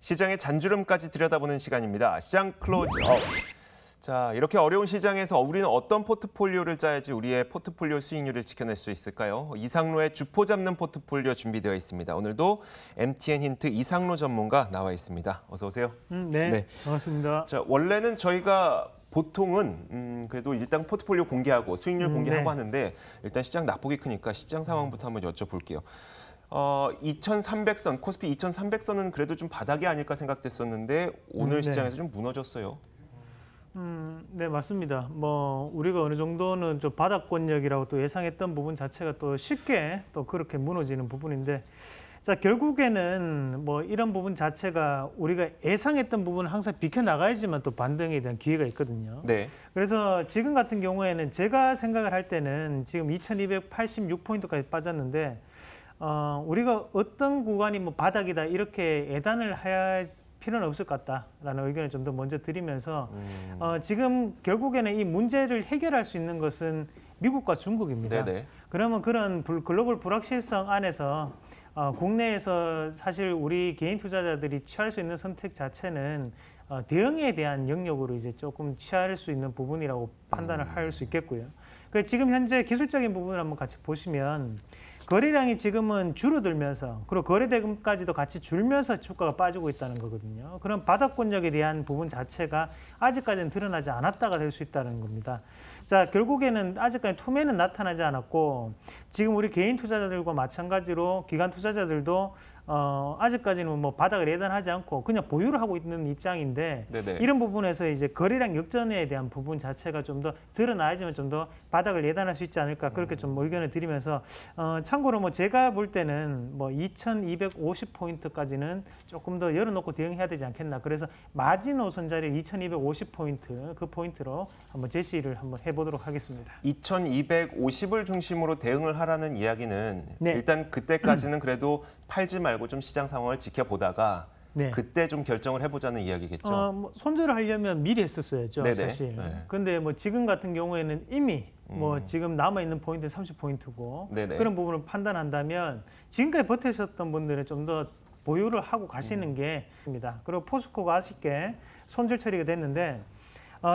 시장의 잔주름까지 들여다보는 시간입니다. 시장 클로즈업. 자, 이렇게 어려운 시장에서 우리는 어떤 포트폴리오를 짜야지 우리의 포트폴리오 수익률을 지켜낼 수 있을까요? 이상로의 주포 잡는 포트폴리오 준비되어 있습니다. 오늘도 MTN 힌트 이상로 전문가 나와 있습니다. 어서 오세요. 네, 반갑습니다. 자, 원래는 저희가 보통은 그래도 일단 포트폴리오 공개하고 수익률 공개하고 하는데 일단 시장 낙폭이 크니까 시장 상황부터 한번 여쭤볼게요. 2300선, 코스피 2300선은 그래도 좀 바닥이 아닐까 생각됐었는데 오늘 시장에서 좀 무너졌어요. 네, 맞습니다. 우리가 어느 정도는 좀 바닥권역이라고 또 예상했던 부분 자체가 또 쉽게 또 그렇게 무너지는 부분인데, 자, 결국에는 이런 부분 자체가 우리가 예상했던 부분은 항상 비켜나가야지만 또 반등에 대한 기회가 있거든요. 네. 그래서 지금 같은 경우에는 제가 생각을 할 때는 지금 2286포인트까지 빠졌는데, 우리가 어떤 구간이 바닥이다 이렇게 예단을 할 필요는 없을 것 같다라는 의견을 좀 더 먼저 드리면서 지금 결국에는 이 문제를 해결할 수 있는 것은 미국과 중국입니다. 네네. 그러면 그런 글로벌 불확실성 안에서 국내에서 사실 우리 개인 투자자들이 취할 수 있는 선택 자체는 대응에 대한 영역으로 이제 조금 취할 수 있는 부분이라고 판단을 할 수 있겠고요. 그 지금 현재 기술적인 부분을 한번 같이 보시면 거래량이 지금은 줄어들면서 그리고 거래대금까지도 같이 줄면서 주가가 빠지고 있다는 거거든요. 그럼 바닥권역에 대한 부분 자체가 아직까지는 드러나지 않았다가 될 수 있다는 겁니다. 자, 결국에는 아직까지 투매는 나타나지 않았고 지금 우리 개인 투자자들과 마찬가지로 기관 투자자들도 아직까지는 바닥을 예단하지 않고 그냥 보유를 하고 있는 입장인데 네네. 이런 부분에서 이제 거래량 역전에 대한 부분 자체가 좀 더 드러나야지만 좀 더 바닥을 예단할 수 있지 않을까 그렇게 좀 의견을 드리면서 참고로 제가 볼 때는 2250포인트까지는 조금 더 열어놓고 대응해야 되지 않겠나. 그래서 마지노선 자리 2250포인트 그 포인트로 한번 제시를 한번 해보도록 하겠습니다. 2250을 중심으로 대응을 하라는 이야기는 일단 그때까지는 그래도 팔지 말고 좀 시장 상황을 지켜보다가 그때 좀 결정을 해보자는 이야기겠죠. 손절을 하려면 미리 했었어야죠, 네네. 사실. 네. 근데 지금 같은 경우에는 이미 지금 남아있는 포인트 30포인트고 그런 부분을 판단한다면 지금까지 버티셨던 분들은 좀 더 보유를 하고 가시는 게 있습니다. 그리고 포스코가 아쉽게 손절 처리가 됐는데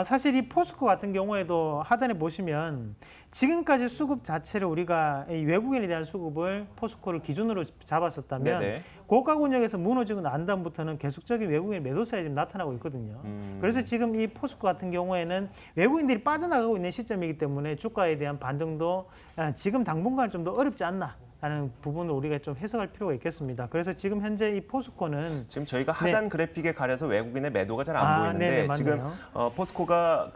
사실 이 포스코 같은 경우에도 하단에 보시면 지금까지 수급 자체를 우리가 이 외국인에 대한 수급을 포스코를 기준으로 잡았었다면 고가권역에서 무너지고 난 다음부터는 계속적인 외국인 매도세가 지금 나타나고 있거든요. 그래서 지금 이 포스코 같은 경우에는 외국인들이 빠져나가고 있는 시점이기 때문에 주가에 대한 반등도 지금 당분간 좀 더 어렵지 않나. 라는 부분을 우리가 좀 해석할 필요가 있겠습니다. 그래서 지금 현재 이 포스코는 지금 저희가 하단 그래픽에 가려서 외국인의 매도가 잘 안 보이는데 지금 포스코가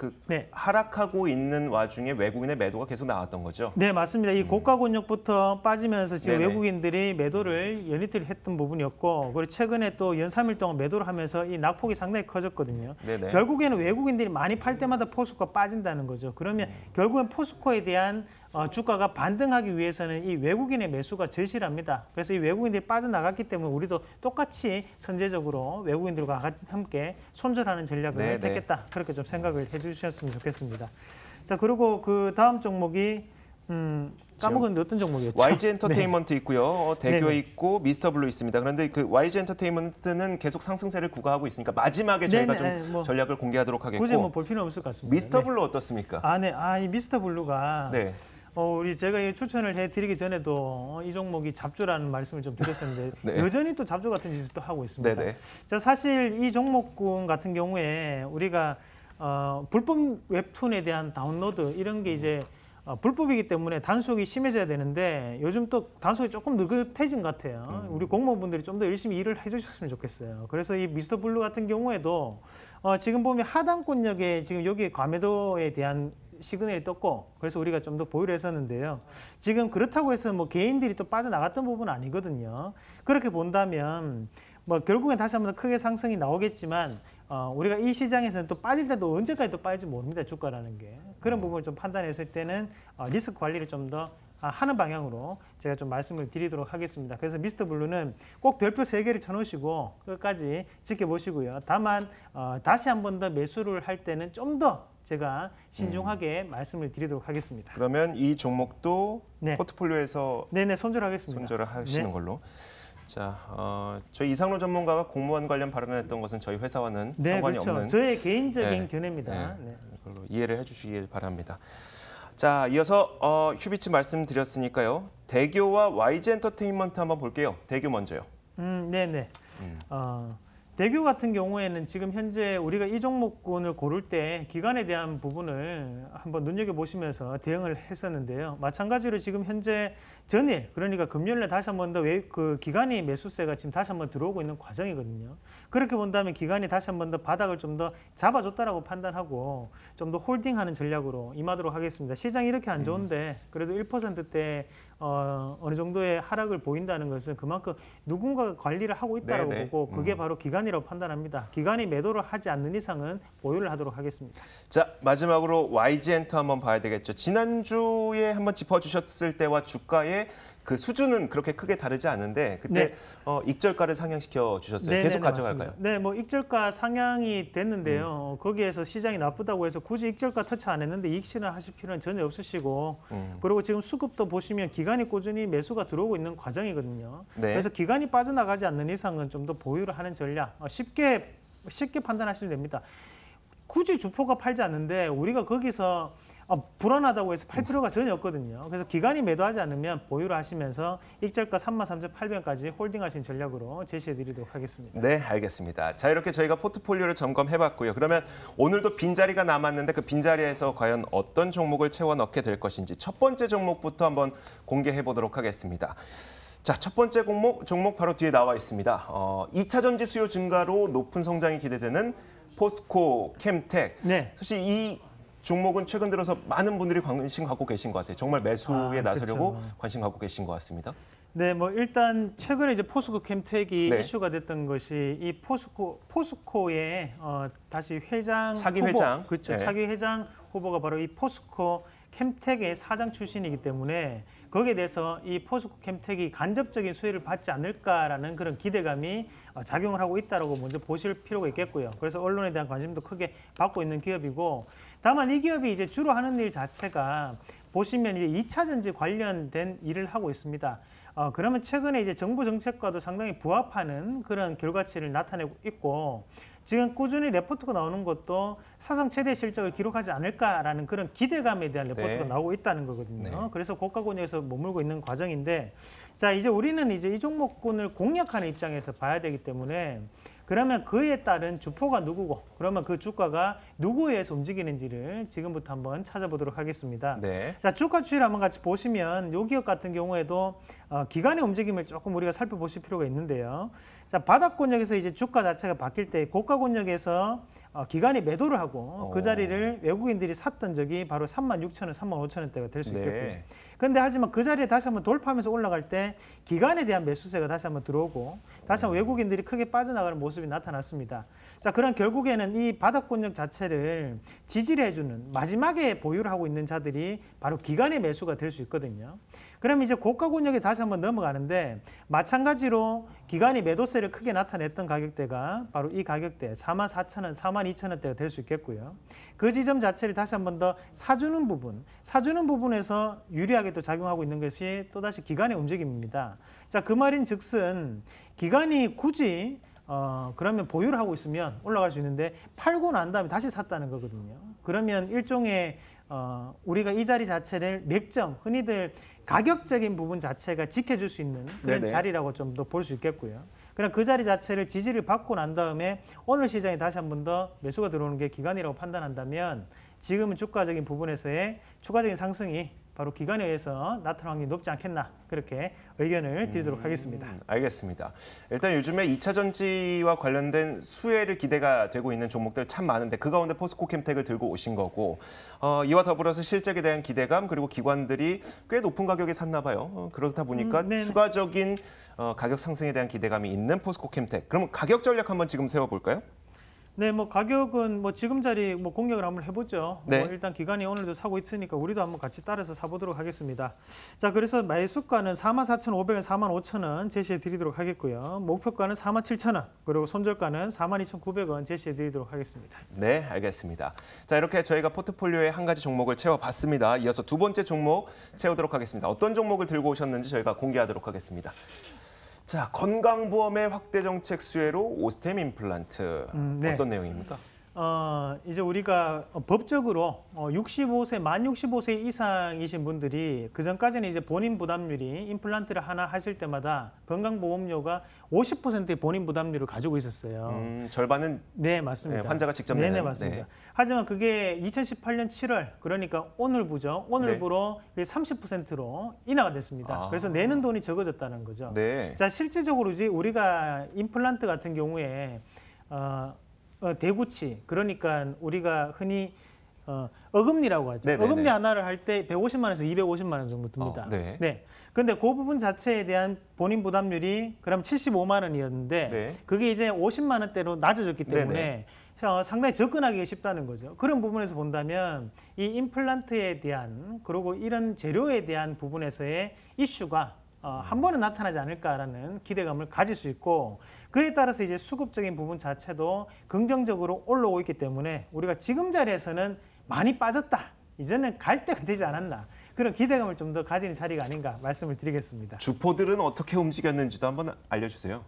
하락하고 있는 와중에 외국인의 매도가 계속 나왔던 거죠? 네, 맞습니다. 이 고가권역부터 빠지면서 지금 외국인들이 매도를 연이틀 했던 부분이었고 그리고 최근에 또 연 3일 동안 매도를 하면서 이 낙폭이 상당히 커졌거든요. 결국에는 외국인들이 많이 팔 때마다 포스코가 빠진다는 거죠. 그러면 결국엔 포스코에 대한 주가가 반등하기 위해서는 이 외국인의 매수가 절실합니다. 그래서 이 외국인들이 빠져나갔기 때문에 우리도 똑같이 선제적으로 외국인들과 함께 손절하는 전략을 택했다. 그렇게 좀 생각을 해주셨으면 좋겠습니다. 자, 그리고 그 다음 종목이 까먹었는데 어떤 종목이었죠? YG 엔터테인먼트 있고요. 대교 있고 미스터블루 있습니다. 그런데 그 YG 엔터테인먼트는 계속 상승세를 구가하고 있으니까 마지막에 저희가 좀 전략을 공개하도록 하겠고 굳이 볼 필요는 없을 것 같습니다. 미스터블루 어떻습니까? 이 미스터블루가 제가 추천을 해드리기 전에도 이 종목이 잡주라는 말씀을 좀 드렸었는데 여전히 또 잡주 같은 짓을 또 하고 있습니다. 자, 사실 이 종목군 같은 경우에 우리가 불법 웹툰에 대한 다운로드 이런 게 이제 불법이기 때문에 단속이 심해져야 되는데 요즘 또 단속이 조금 느긋해진 것 같아요. 우리 공무원분들이 좀 더 열심히 일을 해주셨으면 좋겠어요. 그래서 이 미스터블루 같은 경우에도 지금 보면 하단권역에 지금 여기 과매도에 대한 시그널이 떴고 그래서 우리가 좀 더 보유를 했었는데요. 지금 그렇다고 해서 개인들이 또 빠져나갔던 부분은 아니거든요. 그렇게 본다면 결국엔 다시 한번 크게 상승이 나오겠지만 우리가 이 시장에서는 또 빠질 때도 언제까지 또 빠질지 모릅니다. 주가라는 게. 그런 부분을 좀 판단했을 때는 리스크 관리를 좀 더 하는 방향으로 제가 좀 말씀을 드리도록 하겠습니다. 그래서 미스터블루는 꼭 별표 3개를 쳐놓으시고 끝까지 지켜보시고요. 다만 다시 한 번 더 매수를 할 때는 좀 더 제가 신중하게 말씀을 드리도록 하겠습니다. 그러면 이 종목도 포트폴리오에서 손절하겠습니다. 손절을 하시는 걸로. 자, 저희 이상로 전문가가 공무원 관련 발언했던 것은 저희 회사와는 상관이 그렇죠. 없는 저의 개인적인 견해입니다. 이걸로 이해를 해주시길 바랍니다. 자, 이어서 휴비치 말씀드렸으니까요. 대교와 YG 엔터테인먼트 한번 볼게요. 대교 먼저요. 네네. 대교 같은 경우에는 지금 현재 우리가 이 종목군을 고를 때 기간에 대한 부분을 한번 눈여겨보시면서 대응을 했었는데요. 마찬가지로 지금 현재 전일, 그러니까 금요일에 다시 한번 더 그 기간이 매수세가 지금 다시 한번 들어오고 있는 과정이거든요. 그렇게 본다면 기간이 다시 한번 더 바닥을 좀 더 잡아줬다라고 판단하고 좀 더 홀딩하는 전략으로 임하도록 하겠습니다. 시장이 이렇게 안 좋은데 그래도 1%대 어느 정도의 하락을 보인다는 것은 그만큼 누군가가 관리를 하고 있다고 보고 그게 바로 기간이라고 판단합니다. 기간이 매도를 하지 않는 이상은 보유를 하도록 하겠습니다. 자, 마지막으로 YG 엔터 한번 봐야 되겠죠. 지난주에 한번 짚어주셨을 때와 주가의 그 수준은 그렇게 크게 다르지 않은데 그때 익절가를 상향시켜 주셨어요. 계속 가져갈까요? 맞습니다. 네, 뭐 익절가 상향이 됐는데요. 거기에서 시장이 나쁘다고 해서 굳이 익절가 터치 안 했는데 이익 실현하실 필요는 전혀 없으시고 그리고 지금 수급도 보시면 기간이 꾸준히 매수가 들어오고 있는 과정이거든요. 그래서 기간이 빠져나가지 않는 이상은 좀 더 보유를 하는 전략 쉽게 판단하시면 됩니다. 굳이 주포가 팔지 않는데 우리가 거기서 불안하다고 해서 팔 필요가 전혀 없거든요. 그래서 기간이 매도하지 않으면 보유를 하시면서 익절가 33,800원까지 홀딩하신 전략으로 제시해드리도록 하겠습니다. 네, 알겠습니다. 자, 이렇게 저희가 포트폴리오를 점검해봤고요. 그러면 오늘도 빈자리가 남았는데 그 빈자리에서 과연 어떤 종목을 채워 넣게 될 것인지 첫 번째 종목부터 한번 공개해보도록 하겠습니다. 자, 첫 번째 종목 바로 뒤에 나와 있습니다. 2차 전지 수요 증가로 높은 성장이 기대되는 포스코 캠텍. 사실 이 종목은 최근 들어서 많은 분들이 관심 갖고 계신 것 같아요. 정말 매수에 나서려고 관심 갖고 계신 것 같습니다. 네, 뭐 일단 최근에 이제 포스코 캠텍이 이슈가 됐던 것이 이 포스코의 다시 회장 차기 후보, 회장, 그렇죠. 차기 회장 후보가 바로 이 포스코 캠텍의 사장 출신이기 때문에 거기에 대해서 이 포스코 캠텍이 간접적인 수혜를 받지 않을까라는 그런 기대감이 작용을 하고 있다라고 먼저 보실 필요가 있겠고요. 그래서 언론에 대한 관심도 크게 받고 있는 기업이고, 다만 이 기업이 이제 주로 하는 일 자체가 보시면 이제 2차 전지 관련된 일을 하고 있습니다. 그러면 최근에 이제 정부 정책과도 상당히 부합하는 그런 결과치를 나타내고 있고, 지금 꾸준히 레포트가 나오는 것도 사상 최대 실적을 기록하지 않을까라는 그런 기대감에 대한 레포트가 나오고 있다는 거거든요. 그래서 고가권역에서 머물고 있는 과정인데, 자, 이제 우리는 이제 이 종목군을 공략하는 입장에서 봐야 되기 때문에, 그러면 그에 따른 주포가 누구고, 그러면 그 주가가 누구에 의해서 움직이는지를 지금부터 한번 찾아보도록 하겠습니다. 자, 주가 추이를 한번 같이 보시면 이 기업 같은 경우에도 기간의 움직임을 조금 우리가 살펴보실 필요가 있는데요. 자, 바닥권역에서 이제 주가 자체가 바뀔 때 고가권역에서 기간이 매도를 하고 그 자리를 외국인들이 샀던 적이 바로 36,000원, 35,000원대가 될 수 있겠고요. 그런데 하지만 그 자리에 다시 한번 돌파하면서 올라갈 때 기간에 대한 매수세가 다시 한번 들어오고 다시 한번 외국인들이 크게 빠져나가는 모습이 나타났습니다. 자, 그럼 결국에는 이 바닥권역 자체를 지지를 해주는 마지막에 보유를 하고 있는 자들이 바로 기간의 매수가 될 수 있거든요. 그럼 이제 고가권역에 다시 한번 넘어가는데, 마찬가지로 기간이 매도세를 크게 나타냈던 가격대가 바로 이 가격대 44,000원, 42,000원대가 될 수 있겠고요. 그 지점 자체를 다시 한번 더 사주는 부분에서 유리하게 또 작용하고 있는 것이 또다시 기간의 움직임입니다. 자, 그 말인 즉슨 기간이 굳이 그러면 보유를 하고 있으면 올라갈 수 있는데 팔고 난 다음에 다시 샀다는 거거든요. 그러면 일종의 우리가 이 자리 자체를 맥점, 흔히들 가격적인 부분 자체가 지켜줄 수 있는 그런 자리라고 좀 더 볼 수 있겠고요. 그럼 그 자리 자체를 지지를 받고 난 다음에 오늘 시장에 다시 한 번 더 매수가 들어오는 게 기간이라고 판단한다면 지금은 주가적인 부분에서의 추가적인 상승이 바로 기간에 의해서 나타날 확률이 높지 않겠나, 그렇게 의견을 드리도록 하겠습니다. 알겠습니다. 일단 요즘에 2차 전지와 관련된 수혜를 기대가 되고 있는 종목들 참 많은데 그 가운데 포스코 캠텍을 들고 오신 거고, 이와 더불어서 실적에 대한 기대감, 그리고 기관들이 꽤 높은 가격에 샀나 봐요. 그렇다 보니까 추가적인 가격 상승에 대한 기대감이 있는 포스코 캠텍. 그럼 가격 전략 한번 지금 세워볼까요? 네, 뭐 가격은 뭐 지금 자리 뭐 공략을 한번 해보죠. 네. 뭐 일단 기관이 오늘도 사고 있으니까 우리도 한번 같이 따라서 사보도록 하겠습니다. 자, 그래서 매수가는 44,500원, 45,000원 제시해 드리도록 하겠고요. 목표가는 47,000원, 그리고 손절가는 42,900원 제시해 드리도록 하겠습니다. 네, 알겠습니다. 자, 이렇게 저희가 포트폴리오에 한 가지 종목을 채워봤습니다. 이어서 두 번째 종목 채우도록 하겠습니다. 어떤 종목을 들고 오셨는지 저희가 공개하도록 하겠습니다. 자, 건강보험의 확대 정책 수혜로 오스템 임플란트 네. 어떤 내용입니까? 이제 우리가 법적으로 65세, 만 65세 이상이신 분들이 그전까지는 이제 본인 부담률이 임플란트를 하나 하실 때마다 건강보험료가 50%의 본인 부담률을 가지고 있었어요. 절반은 네, 맞습니다. 네, 환자가 직접 내는. 네, 맞습니다. 네. 하지만 그게 2018년 7월, 그러니까 오늘부죠. 오늘부로 30%로 인하가 됐습니다. 그래서 내는 돈이 적어졌다는 거죠. 네. 자, 실질적으로 이제 우리가 임플란트 같은 경우에 대구치, 그러니까 우리가 흔히 어금니라고 하죠. 네네네. 어금니 하나를 할 때 150만 원에서 250만 원 정도 듭니다. 네. 네. 근데 그 부분 자체에 대한 본인 부담률이 그럼 75만 원이었는데 네. 그게 이제 50만 원대로 낮아졌기 때문에 네네. 상당히 접근하기 쉽다는 거죠. 그런 부분에서 본다면 이 임플란트에 대한 그리고 이런 재료에 대한 부분에서의 이슈가 한 번은 나타나지 않을까라는 기대감을 가질 수 있고 그에 따라서 이제 수급적인 부분 자체도 긍정적으로 올라오고 있기 때문에 우리가 지금 자리에서는 많이 빠졌다. 이제는 갈 때가 되지 않았나. 그런 기대감을 좀 더 가지는 자리가 아닌가 말씀을 드리겠습니다. 주포들은 어떻게 움직였는지도 한번 알려주세요.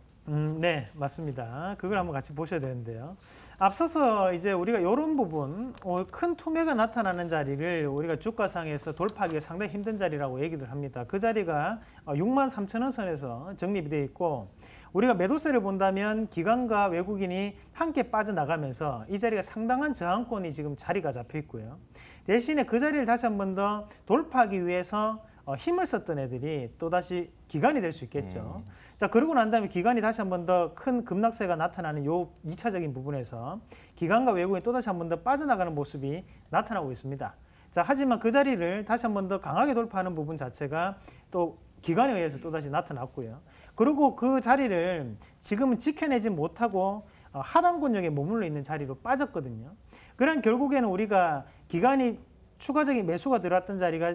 네, 맞습니다. 그걸 한번 같이 보셔야 되는데요. 앞서서 이제 우리가 이런 부분, 큰 투매가 나타나는 자리를 우리가 주가상에서 돌파하기가 상당히 힘든 자리라고 얘기를 합니다. 그 자리가 6만 3천 원 선에서 정립이 되어 있고 우리가 매도세를 본다면 기관과 외국인이 함께 빠져나가면서 이 자리가 상당한 저항권이 지금 자리가 잡혀 있고요. 대신에 그 자리를 다시 한 번 더 돌파하기 위해서 힘을 썼던 애들이 또다시 기관이 될 수 있겠죠. 자, 그러고 난 다음에 기관이 다시 한 번 더 큰 급락세가 나타나는 요 2차적인 부분에서 기관과 외국인이 또다시 한 번 더 빠져나가는 모습이 나타나고 있습니다. 자, 하지만 그 자리를 다시 한 번 더 강하게 돌파하는 부분 자체가 또 기관에 의해서 또다시 나타났고요. 그리고 그 자리를 지금은 지켜내지 못하고 하단권역에 머물러 있는 자리로 빠졌거든요. 그럼 결국에는 우리가 기관이 추가적인 매수가 들어왔던 자리가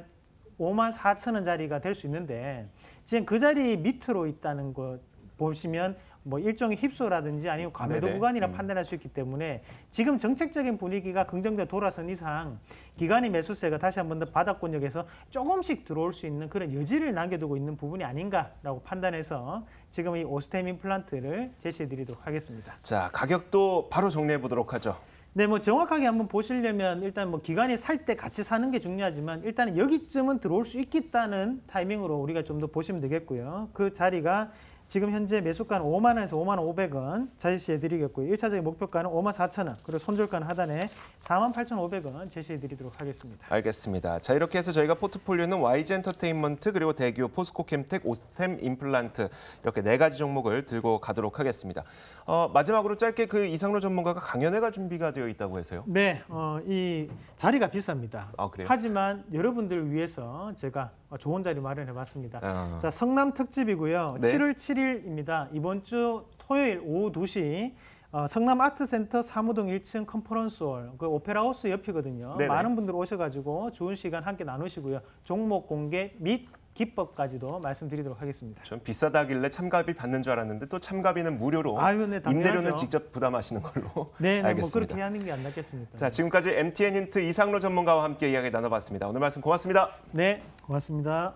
5만 4천 원 자리가 될 수 있는데 지금 그 자리 밑으로 있다는 거 보시면 뭐 일종의 휩소라든지 아니면 과매도 네네. 구간이라 판단할 수 있기 때문에 지금 정책적인 분위기가 긍정적으로 돌아선 이상 기관의 매수세가 다시 한 번 더 바닥권역에서 조금씩 들어올 수 있는 그런 여지를 남겨두고 있는 부분이 아닌가라고 판단해서 지금 이 오스템 임플란트를 제시해 드리도록 하겠습니다. 자, 가격도 바로 정리해 보도록 하죠. 네, 뭐 정확하게 한번 보시려면 일단 뭐 기관이 살 때 같이 사는 게 중요하지만 일단은 여기쯤은 들어올 수 있겠다는 타이밍으로 우리가 좀 더 보시면 되겠고요. 그 자리가 지금 현재 매수가는 5만 원에서 5만 500원 제시해 드리겠고요. 1차적인 목표가는 5만 4천 원, 그리고 손절가는 하단에 4만 8,500원 제시해 드리도록 하겠습니다. 알겠습니다. 자, 이렇게 해서 저희가 포트폴리오는 YG 엔터테인먼트 그리고 대기업 포스코캠텍, 오스템 임플란트 이렇게 4가지 종목을 들고 가도록 하겠습니다. 마지막으로 짧게 그 이상로 전문가가 강연회가 준비가 되어 있다고 해서요. 네, 이 자리가 비쌉니다. 아, 그래요? 하지만 여러분들을 위해서 제가 좋은 자리 마련해봤습니다. 자, 성남 특집이고요. 네. 7월 7일입니다. 이번 주 토요일 오후 2시 성남 아트센터 사무동 1층 컨퍼런스홀, 그 오페라하우스 옆이거든요. 네네. 많은 분들 오셔가지고 좋은 시간 함께 나누시고요. 종목 공개 및 기법까지도 말씀드리도록 하겠습니다. 전 비싸다길래 참가비 받는 줄 알았는데 또 참가비는 무료로 아유, 네, 당연하죠. 임대료는 직접 부담하시는 걸로 네, 알겠습니다. 뭐 그렇게 하는 게 안 낫겠습니까? 자, 지금까지 MTN 힌트 이상로 전문가와 함께 이야기 나눠봤습니다. 오늘 말씀 고맙습니다. 네, 고맙습니다.